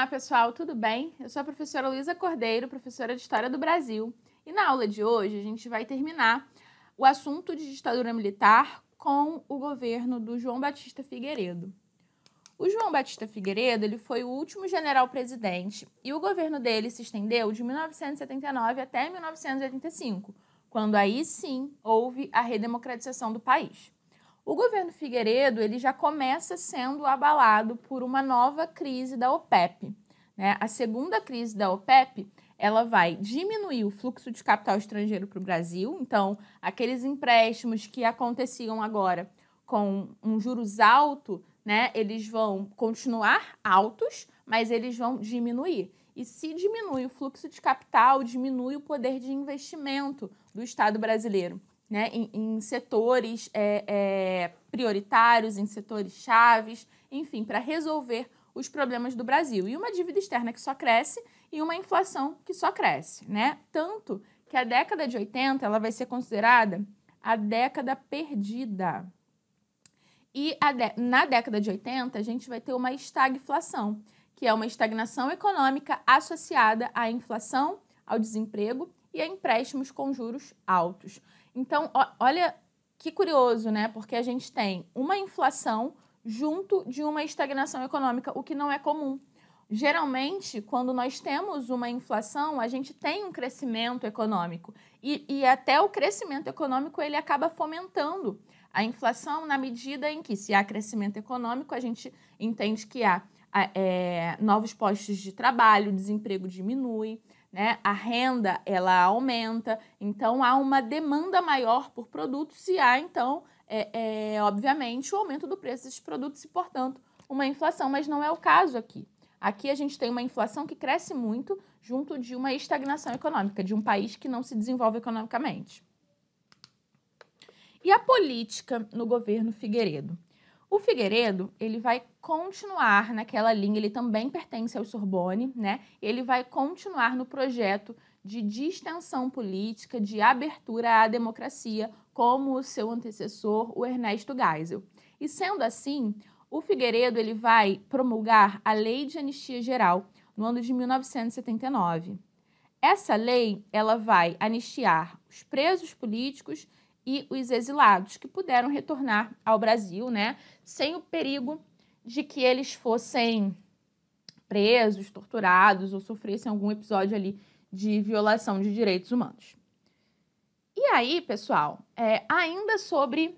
Olá, pessoal, tudo bem? Eu sou a professora Luísa Cordeiro, professora de História do Brasil. E na aula de hoje a gente vai terminar o assunto de ditadura militar com o governo do João Batista Figueiredo. O João Batista Figueiredo ele foi o último general-presidente e o governo dele se estendeu de 1979 até 1985, quando aí sim houve a redemocratização do país. O governo Figueiredo ele já começa sendo abalado por uma nova crise da OPEP, né? A segunda crise da OPEP ela vai diminuir o fluxo de capital estrangeiro para o Brasil. Então, aqueles empréstimos que aconteciam agora com um juros alto, né, eles vão continuar altos, mas eles vão diminuir. E se diminui o fluxo de capital, diminui o poder de investimento do Estado brasileiro, né, em setores prioritários, em setores chaves, enfim, para resolver os problemas do Brasil. E uma dívida externa que só cresce e uma inflação que só cresce, né? Tanto que a década de 80 ela vai ser considerada a década perdida. E na década de 80 a gente vai ter uma estagflação, que é uma estagnação econômica associada à inflação, ao desemprego e a empréstimos com juros altos. Então, olha que curioso, né? Porque a gente tem uma inflação junto de uma estagnação econômica, o que não é comum. Geralmente, quando nós temos uma inflação, a gente tem um crescimento econômico. E até o crescimento econômico, ele acaba fomentando a inflação na medida em que, se há crescimento econômico, a gente entende que há novos postos de trabalho, o desemprego diminui, né? A renda ela aumenta, então há uma demanda maior por produtos e há, então, obviamente, o aumento do preço desses produtos e, portanto, uma inflação, mas não é o caso aqui. Aqui a gente tem uma inflação que cresce muito junto de uma estagnação econômica, de um país que não se desenvolve economicamente. E a política no governo Figueiredo? O Figueiredo, ele vai continuar naquela linha, ele também pertence ao Sorbonne, né? Ele vai continuar no projeto de distensão política, de abertura à democracia, como o seu antecessor, o Ernesto Geisel. E sendo assim, o Figueiredo ele vai promulgar a Lei de Anistia Geral no ano de 1979. Essa lei ela vai anistiar os presos políticos e os exilados que puderam retornar ao Brasil, né, sem o perigo de que eles fossem presos, torturados ou sofressem algum episódio ali de violação de direitos humanos. E aí, pessoal, ainda sobre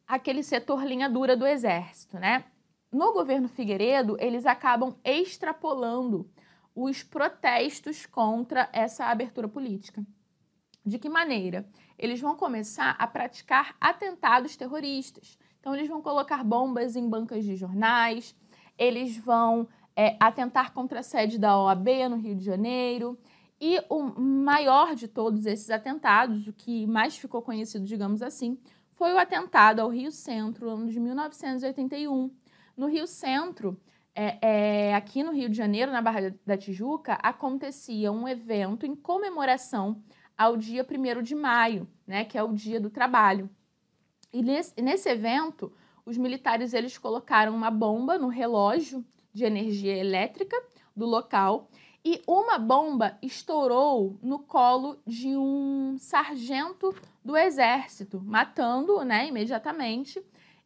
aquele setor linha dura do Exército, né? No governo Figueiredo, eles acabam extrapolando os protestos contra essa abertura política. De que maneira? Eles vão começar a praticar atentados terroristas. Então, eles vão colocar bombas em bancas de jornais, eles vão atentar contra a sede da OAB no Rio de Janeiro. E o maior de todos esses atentados, o que mais ficou conhecido, digamos assim, foi o atentado ao Rio Centro, no ano de 1981. No Rio Centro, aqui no Rio de Janeiro, na Barra da Tijuca, acontecia um evento em comemoração ao dia 1º de maio, né, que é o Dia do Trabalho. E nesse evento, os militares eles colocaram uma bomba no relógio de energia elétrica do local e uma bomba estourou no colo de um sargento do Exército, matando-o, né, imediatamente.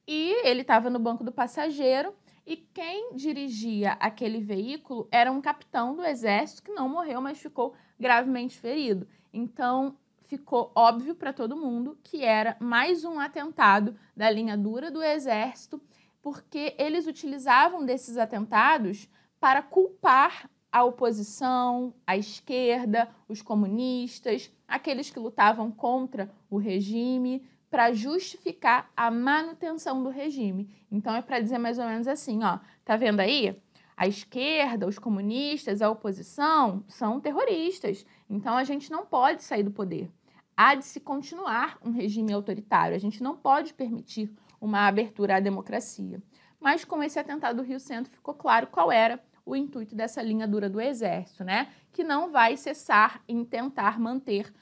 E ele estava no banco do passageiro e quem dirigia aquele veículo era um capitão do Exército que não morreu, mas ficou gravemente ferido. Então, ficou óbvio para todo mundo que era mais um atentado da linha dura do Exército, porque eles utilizavam desses atentados para culpar a oposição, a esquerda, os comunistas, aqueles que lutavam contra o regime, para justificar a manutenção do regime. Então, é para dizer mais ou menos assim, ó, tá vendo aí? A esquerda, os comunistas, a oposição são terroristas. Então, a gente não pode sair do poder. Há de se continuar um regime autoritário. A gente não pode permitir uma abertura à democracia. Mas com esse atentado do Rio Centro ficou claro qual era o intuito dessa linha dura do Exército, né? Que não vai cessar em tentar manter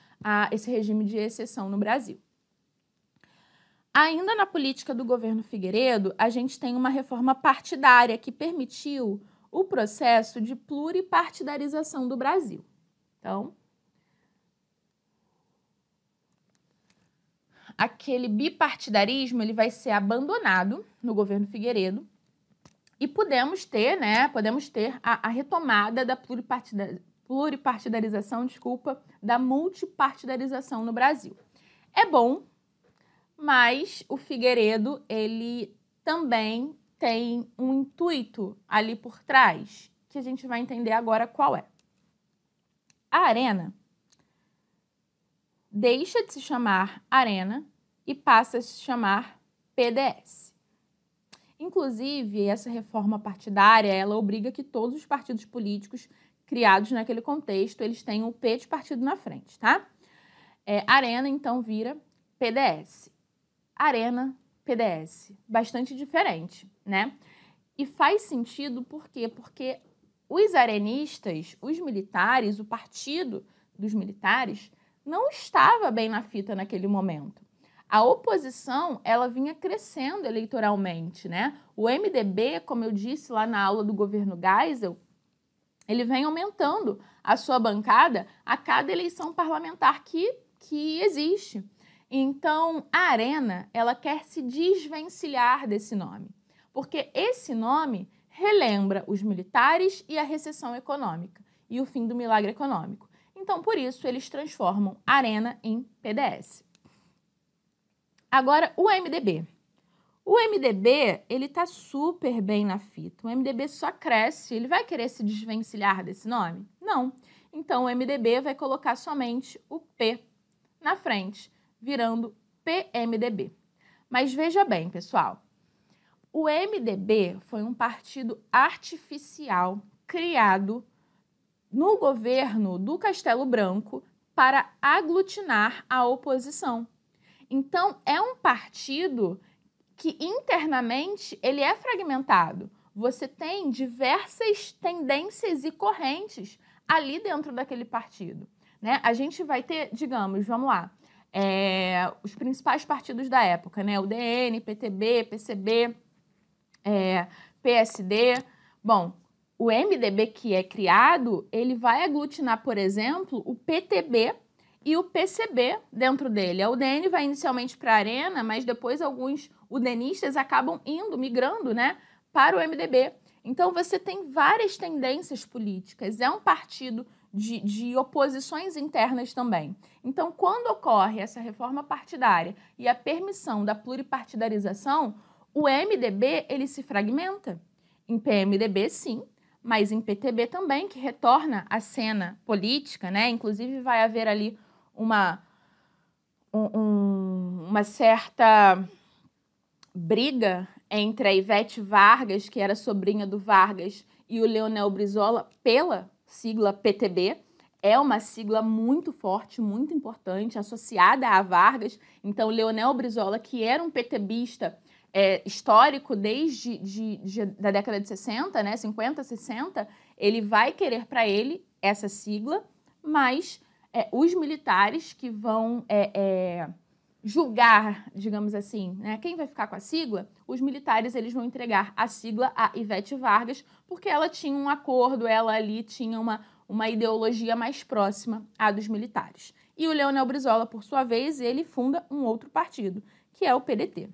esse regime de exceção no Brasil. Ainda na política do governo Figueiredo, a gente tem uma reforma partidária que permitiu o processo de pluripartidarização do Brasil. Então, aquele bipartidarismo ele vai ser abandonado no governo Figueiredo e podemos ter a retomada da pluripartidarização, da multipartidarização no Brasil. É bom, mas o Figueiredo, ele também tem um intuito ali por trás, que a gente vai entender agora qual é. A Arena deixa de se chamar Arena e passa a se chamar PDS. Inclusive, essa reforma partidária, ela obriga que todos os partidos políticos criados naquele contexto, eles tenham o P de partido na frente, tá? Arena, então, vira PDS. Arena, PDS. Bastante diferente, né? E faz sentido por quê? Porque os arenistas, os militares, o partido dos militares, não estava bem na fita naquele momento. A oposição, ela vinha crescendo eleitoralmente, né? O MDB, como eu disse lá na aula do governo Geisel, ele vem aumentando a sua bancada a cada eleição parlamentar que existe. Então, a Arena, ela quer se desvencilhar desse nome, porque esse nome relembra os militares e a recessão econômica e o fim do milagre econômico. Então, por isso, eles transformam Arena em PDS. Agora, o MDB. O MDB, ele tá super bem na fita. O MDB só cresce. Ele vai querer se desvencilhar desse nome? Não. Então, o MDB vai colocar somente o P na frente, virando PMDB. Mas veja bem, pessoal, o MDB foi um partido artificial criado no governo do Castelo Branco para aglutinar a oposição. Então, é um partido que internamente ele é fragmentado. Você tem diversas tendências e correntes ali dentro daquele partido, né? A gente vai ter, digamos, vamos lá, os principais partidos da época, né? O DN, PTB, PCB, PSD. Bom, o MDB que é criado, ele vai aglutinar, por exemplo, o PTB e o PCB dentro dele. A UDN vai inicialmente para a Arena, mas depois alguns udenistas acabam migrando, né, para o MDB. Então, você tem várias tendências políticas. É um partido de oposições internas também. Então, quando ocorre essa reforma partidária e a permissão da pluripartidarização, o MDB ele se fragmenta. Em PMDB, sim, mas em PTB também, que retorna à cena política, né? Inclusive, vai haver ali uma certa briga entre a Ivete Vargas, que era sobrinha do Vargas, e o Leonel Brizola pela sigla PTB. É uma sigla muito forte, muito importante, associada a Vargas. Então, Leonel Brizola, que era um PTBista histórico desde da década de 60, né, 50, 60, ele vai querer para ele essa sigla, mas os militares que vão julgar, digamos assim, né, quem vai ficar com a sigla, os militares eles vão entregar a sigla a Ivete Vargas, porque ela tinha um acordo, ela ali tinha uma ideologia mais próxima à dos militares. E o Leonel Brizola, por sua vez, ele funda um outro partido, que é o PDT.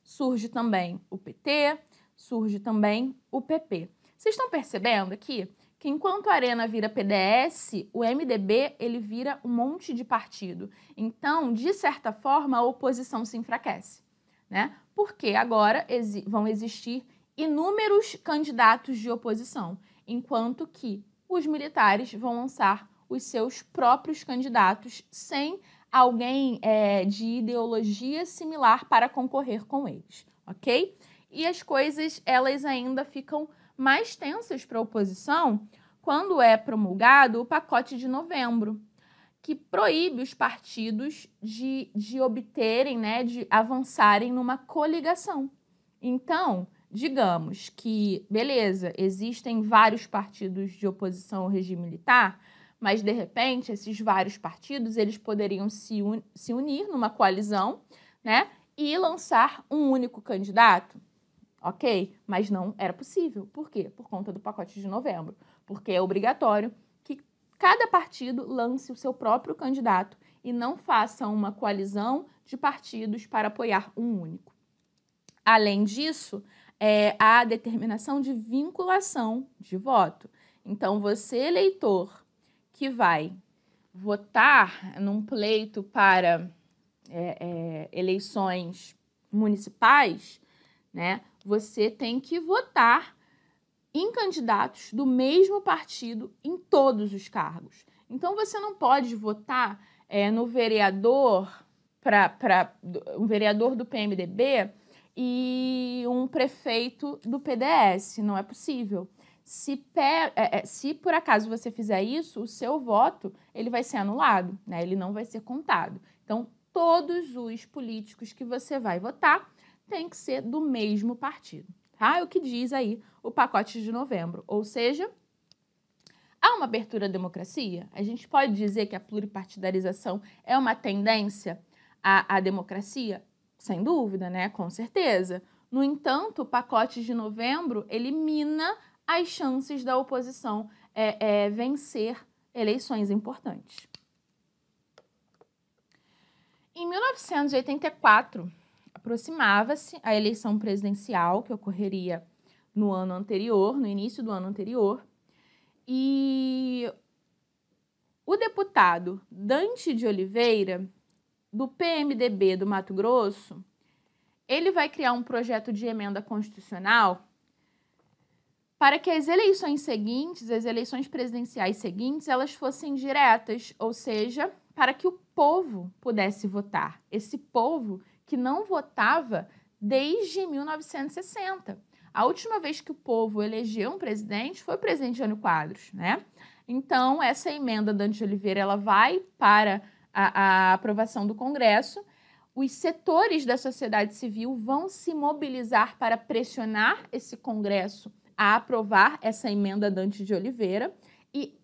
Surge também o PT, surge também o PP. Vocês estão percebendo aqui que enquanto a Arena vira PDS, o MDB ele vira um monte de partido. Então, de certa forma, a oposição se enfraquece, né? Porque agora vão existir inúmeros candidatos de oposição, enquanto que os militares vão lançar os seus próprios candidatos sem alguém de ideologia similar para concorrer com eles, ok? E as coisas, elas ainda ficam mais tensas para a oposição quando é promulgado o pacote de novembro, que proíbe os partidos de obterem, né, de avançarem numa coligação. Então, digamos que, beleza, existem vários partidos de oposição ao regime militar, mas, de repente, esses vários partidos, eles poderiam se unir numa coalizão, né, e lançar um único candidato. ok? Mas não era possível. Por quê? Por conta do pacote de novembro. Porque é obrigatório que cada partido lance o seu próprio candidato e não faça uma coalizão de partidos para apoiar um único. Além disso, há a determinação de vinculação de voto. Então, você, eleitor, que vai votar num pleito para eleições municipais, né, você tem que votar em candidatos do mesmo partido em todos os cargos. Então, você não pode votar no vereador, um vereador do PMDB e um prefeito do PDS. Não é possível. Se por acaso você fizer isso, o seu voto ele vai ser anulado, né? Ele não vai ser contado. Então, todos os políticos que você vai votar têm que ser do mesmo partido. Tá? É o que diz aí o pacote de novembro. Ou seja, há uma abertura à democracia? A gente pode dizer que a pluripartidarização é uma tendência à democracia? Sem dúvida, né? Com certeza. No entanto, o pacote de novembro elimina as chances da oposição vencer eleições importantes. Em 1984, aproximava-se a eleição presidencial, que ocorreria no ano anterior, no início do ano anterior, e o deputado Dante de Oliveira, do PMDB do Mato Grosso, ele vai criar um projeto de emenda constitucional para que as eleições seguintes, as eleições presidenciais seguintes, elas fossem diretas, ou seja, para que o povo pudesse votar. Esse povo que não votava desde 1960. A última vez que o povo elegeu um presidente foi o presidente Jânio Quadros, né? Então, essa emenda Dante de Oliveira, ela vai para a aprovação do Congresso. Os setores da sociedade civil vão se mobilizar para pressionar esse Congresso a aprovar essa emenda Dante de Oliveira. E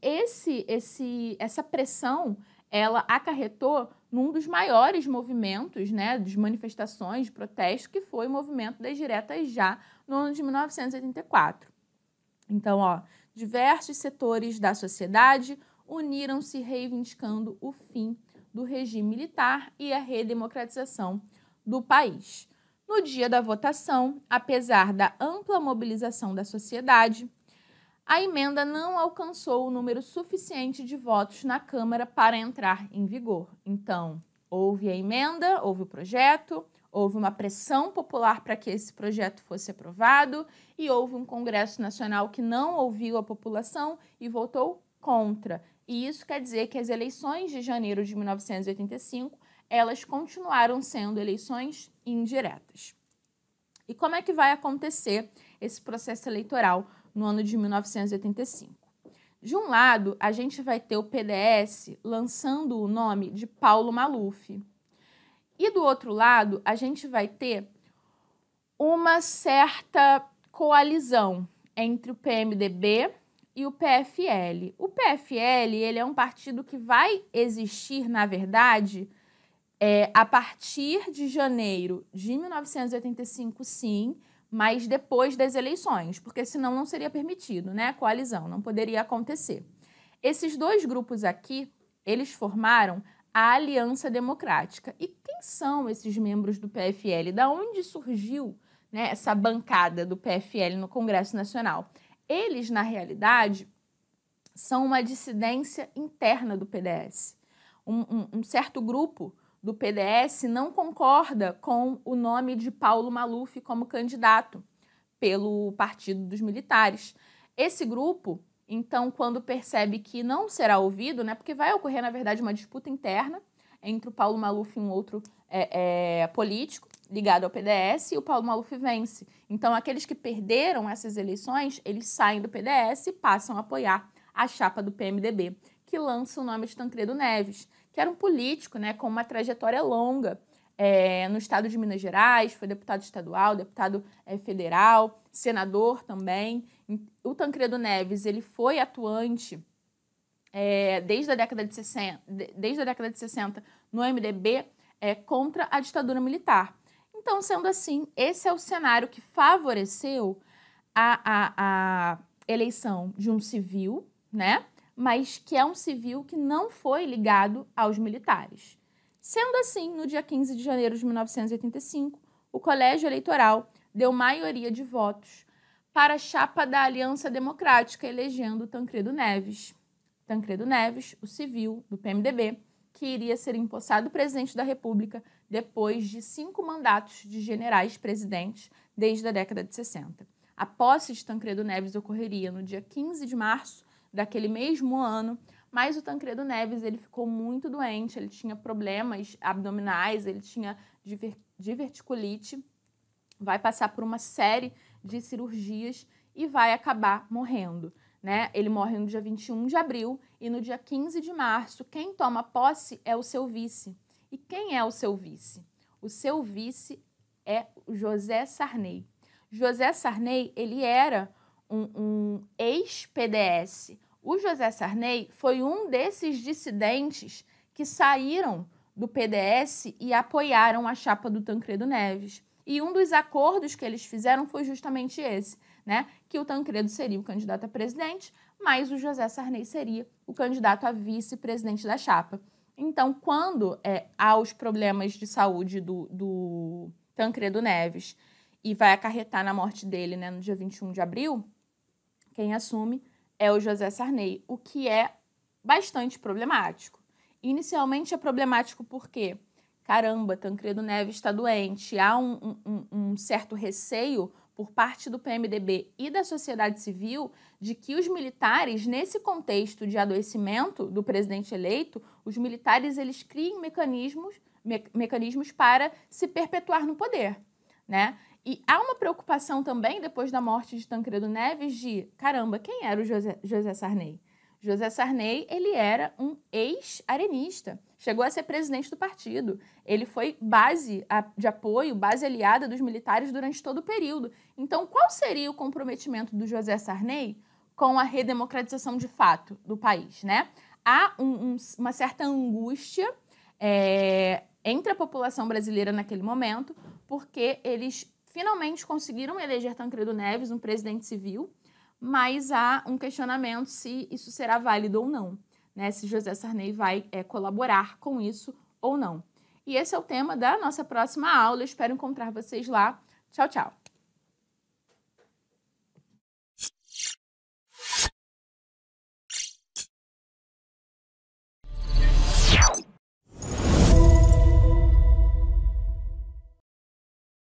essa pressão, ela acarretou num dos maiores movimentos, né, de manifestações, de protesto, que foi o movimento das diretas já no ano de 1984. Então, diversos setores da sociedade uniram-se reivindicando o fim do regime militar e a redemocratização do país. No dia da votação, apesar da ampla mobilização da sociedade, a emenda não alcançou o número suficiente de votos na Câmara para entrar em vigor. Então, houve a emenda, houve o projeto, houve uma pressão popular para que esse projeto fosse aprovado e houve um Congresso Nacional que não ouviu a população e votou contra. E isso quer dizer que as eleições de janeiro de 1985, elas continuaram sendo eleições indiretas. E como é que vai acontecer esse processo eleitoral no ano de 1985? De um lado, a gente vai ter o PDS lançando o nome de Paulo Maluf. E do outro lado, a gente vai ter uma certa coalizão entre o PMDB e o PFL. O PFL, ele é um partido que vai existir, na verdade, a partir de janeiro de 1985, sim, mas depois das eleições, porque senão não seria permitido, né? A coalizão não poderia acontecer. Esses dois grupos aqui, eles formaram a Aliança Democrática. E quem são esses membros do PFL? Da onde surgiu, né, essa bancada do PFL no Congresso Nacional? Eles, na realidade, são uma dissidência interna do PDS. Um certo grupo do PDS não concorda com o nome de Paulo Maluf como candidato pelo Partido dos Militares. Esse grupo, então, quando percebe que não será ouvido, né, porque vai ocorrer, na verdade, uma disputa interna entre o Paulo Maluf e um outro político ligado ao PDS, e o Paulo Maluf vence. Então, aqueles que perderam essas eleições, eles saem do PDS e passam a apoiar a chapa do PMDB, que lança o nome de Tancredo Neves, que era um político, né, com uma trajetória longa no estado de Minas Gerais, foi deputado estadual, deputado federal, senador também. O Tancredo Neves, ele foi atuante desde a década de 60 no MDB contra a ditadura militar. Então, sendo assim, esse é o cenário que favoreceu a eleição de um civil, né? Mas que é um civil que não foi ligado aos militares. Sendo assim, no dia 15 de janeiro de 1985, o Colégio Eleitoral deu maioria de votos para a chapa da Aliança Democrática, elegendo Tancredo Neves. Tancredo Neves, o civil do PMDB, que iria ser empossado presidente da República depois de 5 mandatos de generais presidentes desde a década de 60. A posse de Tancredo Neves ocorreria no dia 15 de março daquele mesmo ano, mas o Tancredo Neves ele ficou muito doente, ele tinha problemas abdominais, ele tinha diverticulite, vai passar por uma série de cirurgias e vai acabar morrendo, né? Ele morre no dia 21 de abril e no dia 15 de março, quem toma posse é o seu vice. E quem é o seu vice? O seu vice é o José Sarney. José Sarney, ele era um ex-PDS. O José Sarney foi um desses dissidentes que saíram do PDS e apoiaram a chapa do Tancredo Neves. E um dos acordos que eles fizeram foi justamente esse, né? Que o Tancredo seria o candidato a presidente, mas o José Sarney seria o candidato a vice-presidente da chapa. Então, quando há os problemas de saúde do Tancredo Neves e vai acarretar na morte dele, né, no dia 21 de abril, quem assume é o José Sarney, o que é bastante problemático. Inicialmente é problemático porque, caramba, Tancredo Neves está doente, há um certo receio por parte do PMDB e da sociedade civil de que os militares, nesse contexto de adoecimento do presidente eleito, os militares eles criem mecanismos para se perpetuar no poder, né? E há uma preocupação também, depois da morte de Tancredo Neves, de, caramba, quem era o José Sarney? José Sarney, ele era um ex-arenista, chegou a ser presidente do partido. Ele foi base de apoio, base aliada dos militares durante todo o período. Então, qual seria o comprometimento do José Sarney com a redemocratização de fato do país, né? Há uma certa angústia entre a população brasileira naquele momento, porque eles finalmente conseguiram eleger Tancredo Neves, um presidente civil, mas há um questionamento se isso será válido ou não, né? Se José Sarney vai colaborar com isso ou não. E esse é o tema da nossa próxima aula. Eu espero encontrar vocês lá. Tchau, tchau!